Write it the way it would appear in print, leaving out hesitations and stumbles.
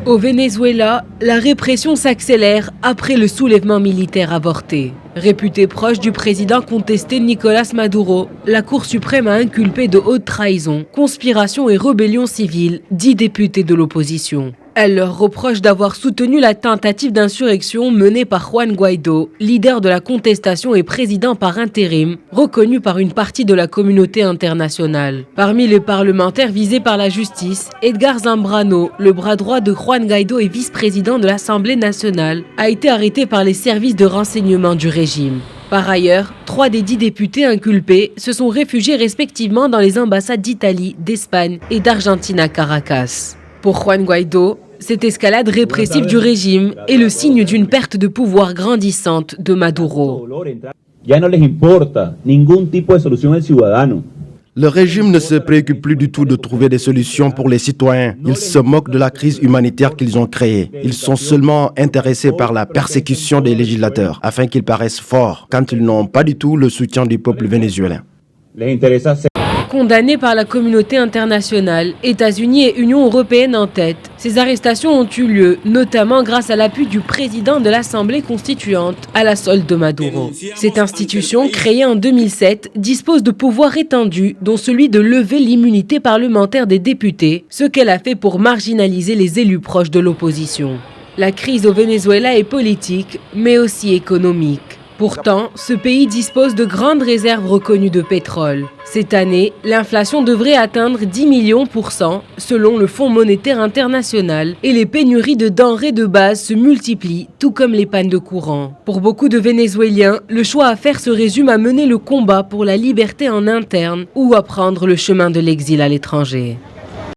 Au Venezuela, la répression s'accélère après le soulèvement militaire avorté. Réputé proche du président contesté Nicolás Maduro, la Cour suprême a inculpé de haute trahison, conspiration et rébellion civile 10 députés de l'opposition. Elle leur reproche d'avoir soutenu la tentative d'insurrection menée par Juan Guaidó, leader de la contestation et président par intérim, reconnu par une partie de la communauté internationale. Parmi les parlementaires visés par la justice, Edgar Zambrano, le bras droit de Juan Guaidó et vice-président de l'Assemblée nationale, a été arrêté par les services de renseignement du régime. Par ailleurs, 3 des 10 députés inculpés se sont réfugiés respectivement dans les ambassades d'Italie, d'Espagne et d'Argentine à Caracas. Pour Juan Guaidó, cette escalade répressive du régime est le signe d'une perte de pouvoir grandissante de Maduro. Le régime ne se préoccupe plus du tout de trouver des solutions pour les citoyens. Ils se moquent de la crise humanitaire qu'ils ont créée. Ils sont seulement intéressés par la persécution des législateurs, afin qu'ils paraissent forts, quand ils n'ont pas du tout le soutien du peuple vénézuélien. Condamnés par la communauté internationale, États-Unis et Union européenne en tête, ces arrestations ont eu lieu, notamment grâce à l'appui du président de l'Assemblée constituante à la solde de Maduro. Cette institution, créée en 2007, dispose de pouvoirs étendus, dont celui de lever l'immunité parlementaire des députés, ce qu'elle a fait pour marginaliser les élus proches de l'opposition. La crise au Venezuela est politique, mais aussi économique. Pourtant, ce pays dispose de grandes réserves reconnues de pétrole. Cette année, l'inflation devrait atteindre 10 millions % selon le Fonds monétaire international et les pénuries de denrées de base se multiplient, tout comme les pannes de courant. Pour beaucoup de Vénézuéliens, le choix à faire se résume à mener le combat pour la liberté en interne ou à prendre le chemin de l'exil à l'étranger.